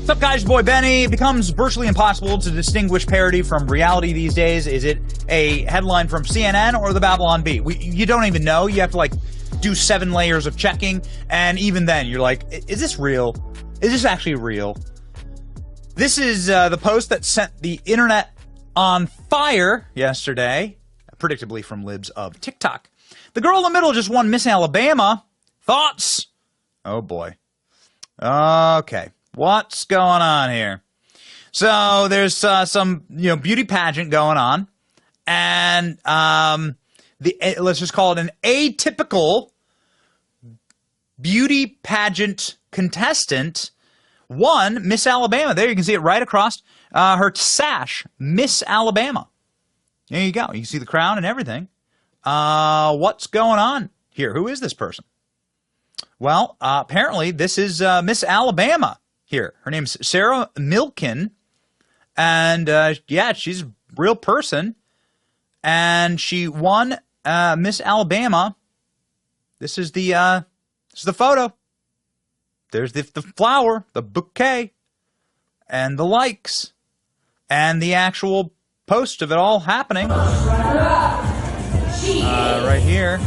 What's up, guys? Your boy Benny. It becomes virtually impossible to distinguish parody from reality these days. Is it a headline from CNN or the Babylon Bee? You don't even know. You have to, like, do 7 layers of checking, and even then, you're like, is this real? Is this actually real? This is the post that sent the internet on fire yesterday, predictably from libs of TikTok. The girl in the middle just won Miss Alabama. Thoughts? Oh, boy. Okay. What's going on here? So there's some beauty pageant going on, and let's just call it an atypical beauty pageant contestant won Miss Alabama. There you can see it right across her sash, Miss Alabama. There you go. You can see the crown and everything. What's going on here? Who is this person? Well, apparently this is Miss Alabama. Here, her name's Sarah Milken, and yeah, she's a real person, and she won Miss Alabama. This is the photo. There's the flower, the bouquet, and the likes, and the actual post of it all happening right here.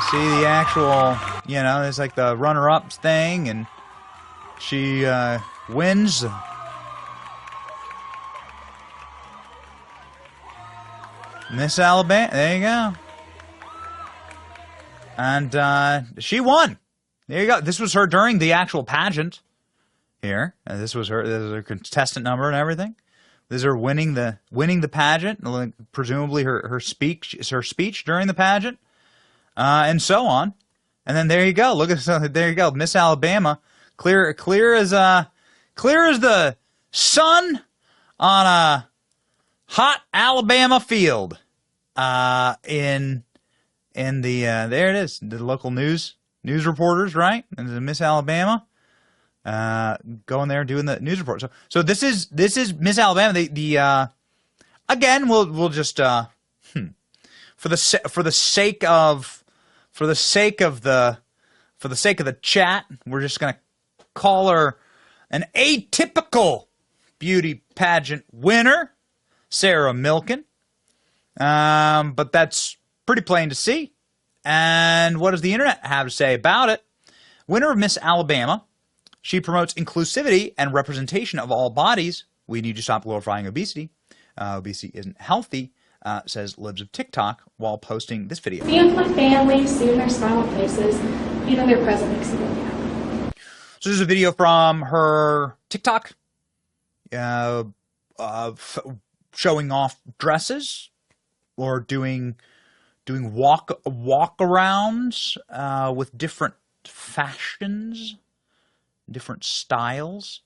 See the actual, there's like the runner-ups thing, and she wins. Miss Alabama, there you go. And she won. There you go. This was her during the actual pageant here. This is her contestant number and everything. This is her winning the pageant, presumably her speech during the pageant. And so on, and then there you go. Look at there you go, Miss Alabama, clear as the sun on a hot Alabama field. In the there it is, the local news reporters, right? And Miss Alabama, going there doing the news report. So this is Miss Alabama. The again, we'll just for the sake of the chat, we're just going to call her an atypical beauty pageant winner, Sarah Milken. But that's pretty plain to see. And what does the internet have to say about it? Winner of Miss Alabama. She promotes inclusivity and representation of all bodies. We need to stop glorifying obesity. Obesity isn't healthy. Says libs of TikTok while posting this video. Being with my family, seeing their smiling faces, their presence makes me really happy. So this is a video from her TikTok, showing off dresses or doing walk-arounds with different fashions, different styles,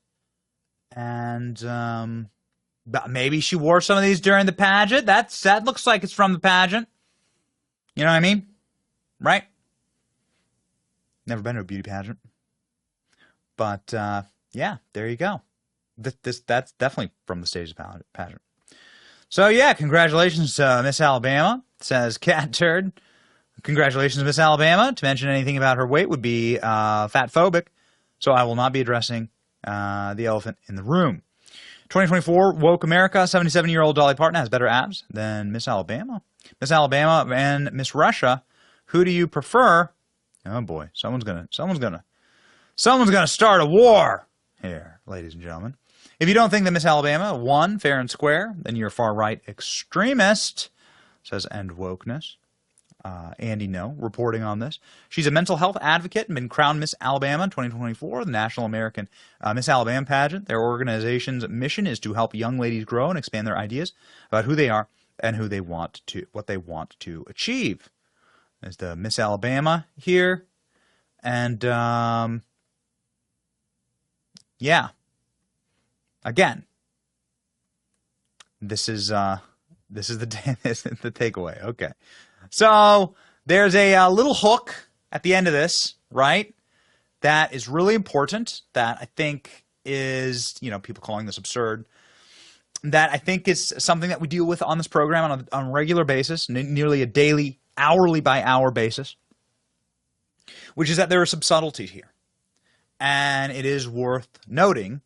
and maybe she wore some of these during the pageant. That looks like it's from the pageant. You know what I mean? Right? Never been to a beauty pageant. But, yeah, there you go. That's definitely from the stage of the pageant. So, yeah, congratulations to Miss Alabama, says Cat Turd. Congratulations, Miss Alabama. To mention anything about her weight would be fat-phobic, so I will not be addressing the elephant in the room. 2024 Woke America, 77-year-old Dolly Parton has better abs than Miss Alabama. Miss Alabama and Miss Russia, who do you prefer? Oh boy, someone's gonna start a war here, ladies and gentlemen. If you don't think that Miss Alabama won fair and square, then you're a far-right extremist, says End Wokeness. Andy No, reporting on this. She's a mental health advocate and been crowned Miss Alabama in 2024, the National American Miss Alabama pageant. Their organization's mission is to help young ladies grow and expand their ideas about who they are and what they want to achieve. There's the Miss Alabama here, and yeah. Again, this is the takeaway. Okay. So there's a little hook at the end of this, right? That is really important. That I think is, people calling this absurd. That I think is something that we deal with on this program on a regular basis, nearly a daily, hourly by hour basis. which is that there are some subtleties here. And it is worth noting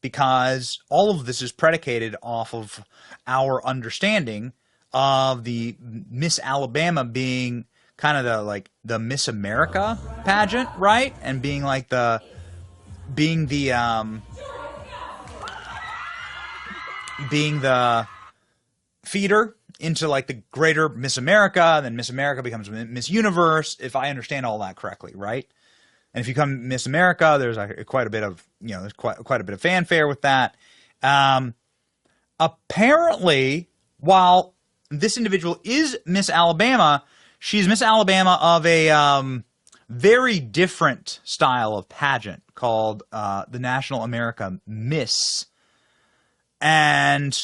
because all of this is predicated off of our understanding of the Miss Alabama being kind of the Miss America pageant, right? And being like the feeder into like the greater Miss America, and then Miss America becomes Miss Universe, if I understand all that correctly, right? And if you become Miss America, there's like quite a bit of, there's quite a bit of fanfare with that. Apparently, while this individual is Miss Alabama, she's Miss Alabama of a very different style of pageant called the National America Miss. And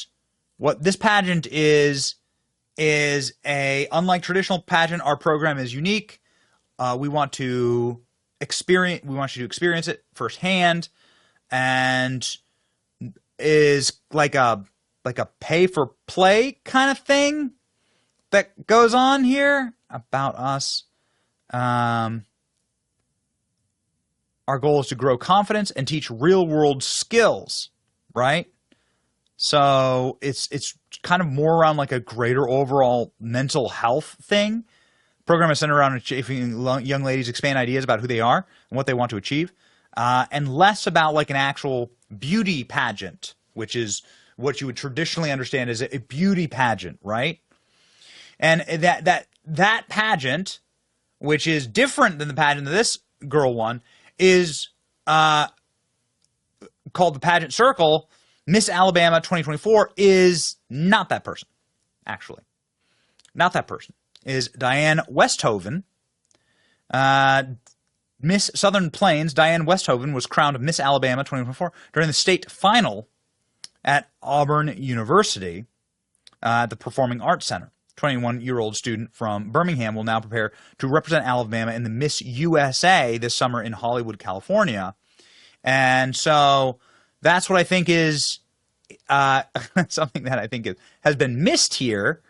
what this pageant is unlike traditional pageant, our program is unique. We want you to experience it firsthand, and is like a pay for play kind of thing that goes on here about us. Our goal is to grow confidence and teach real world skills, right? So it's kind of more around like a greater overall mental health thing. The program is centered around achieving young ladies expand ideas about who they are and what they want to achieve, and less about like an actual beauty pageant, which is what you would traditionally understand as a beauty pageant, right? And that pageant, which is different than the pageant that this girl won, is called the Pageant Circle. Miss Alabama 2024 is not that person, actually. Not that person. Is Diane Westhoven. Miss Southern Plains, Diane Westhoven, was crowned Miss Alabama 2024 during the state final at Auburn University at the Performing Arts Center. 21-year-old student from Birmingham will now prepare to represent Alabama in the Miss USA this summer in Hollywood, California. And so that's what I think is something that I think has been missed here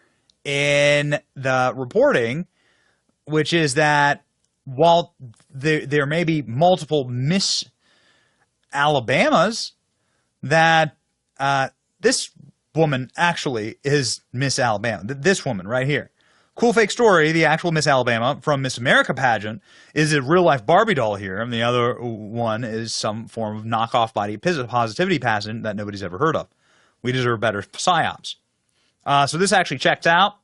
in the reporting, which is that while there may be multiple Miss Alabamas, that this woman actually is Miss Alabama. This woman right here. Cool fake story. The actual Miss Alabama from Miss America pageant is a real life Barbie doll here, and the other one is some form of knockoff body positivity pageant that nobody's ever heard of. We deserve better psyops. So this actually checked out.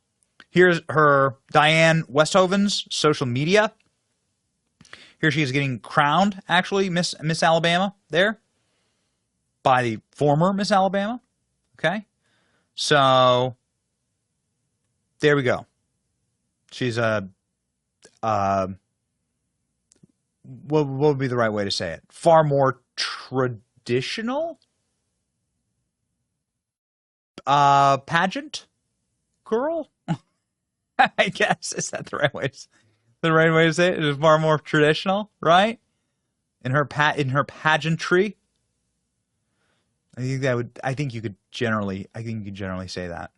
Here's her Diane Westhoven's social media. Here she is getting crowned, actually, Miss Alabama there by the former Miss Alabama. Okay, so there we go. She's what would be the right way to say it? Far more traditional pageant girl, I guess. Is that the right way? The right way to say it? It is far more traditional, right? In her pageantry. I think you could generally say that.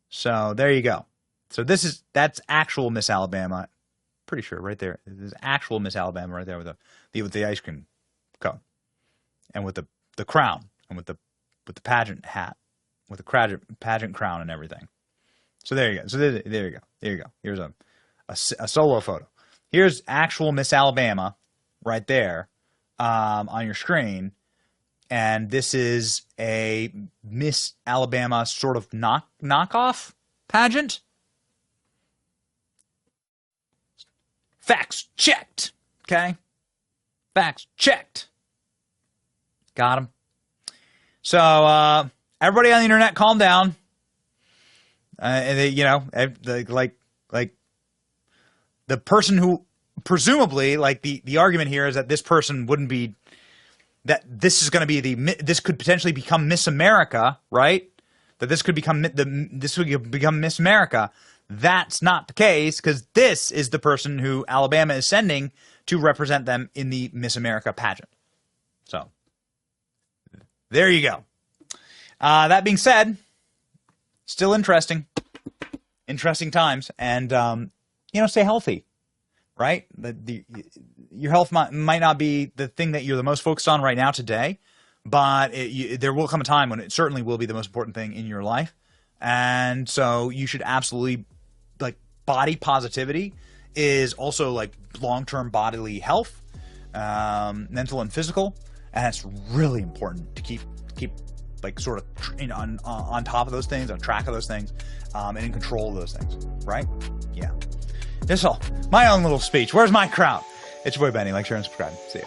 So there you go. So that's actual Miss Alabama. Pretty sure right there. There's actual Miss Alabama right there with the ice cream cone, and with the crown, and with the pageant hat, with the pageant crown and everything. So there you go. So there you go. There you go. Here's a solo photo. Here's actual Miss Alabama right there on your screen. And this is a Miss Alabama sort of knockoff pageant. Facts checked. Okay? Facts checked. Got him. So, everybody on the internet, calm down. And like the person who presumably, like the argument here is that this person wouldn't be, that this is going to be this could potentially become Miss America, right? That this could become Miss America. That's not the case, because this is the person who Alabama is sending to represent them in the Miss America pageant. So there you go. That being said, still interesting times, and stay healthy. right? Your health might not be the thing that you're the most focused on right now today, but there will come a time when it certainly will be the most important thing in your life. And so you should absolutely, like, body positivity is also like long-term bodily health, mental and physical, and it's really important to keep like sort of on top of those things, on track of those things, and in control of those things, right? Yeah. This all my own little speech. Where's my crowd? It's your boy Benny. Like, share, and subscribe. See ya.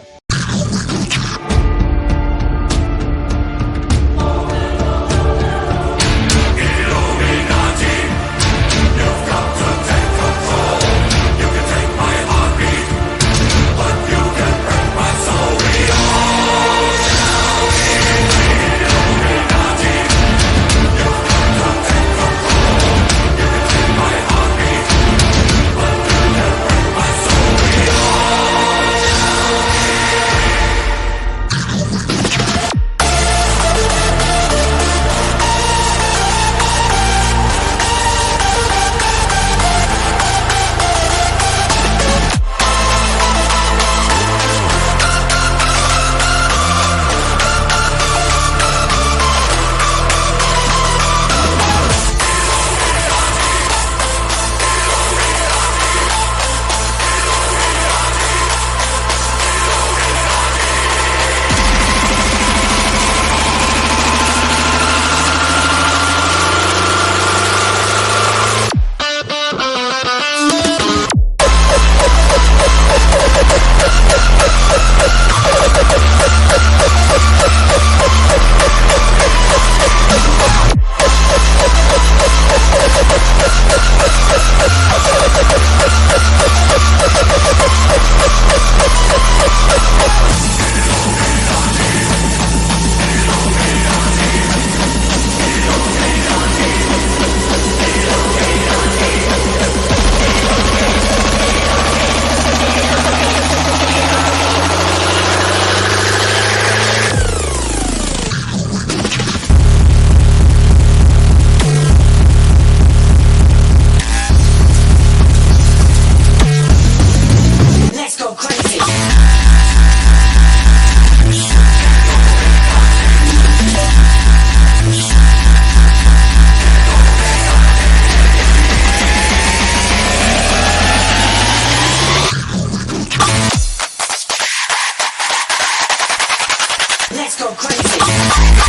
Let's go crazy.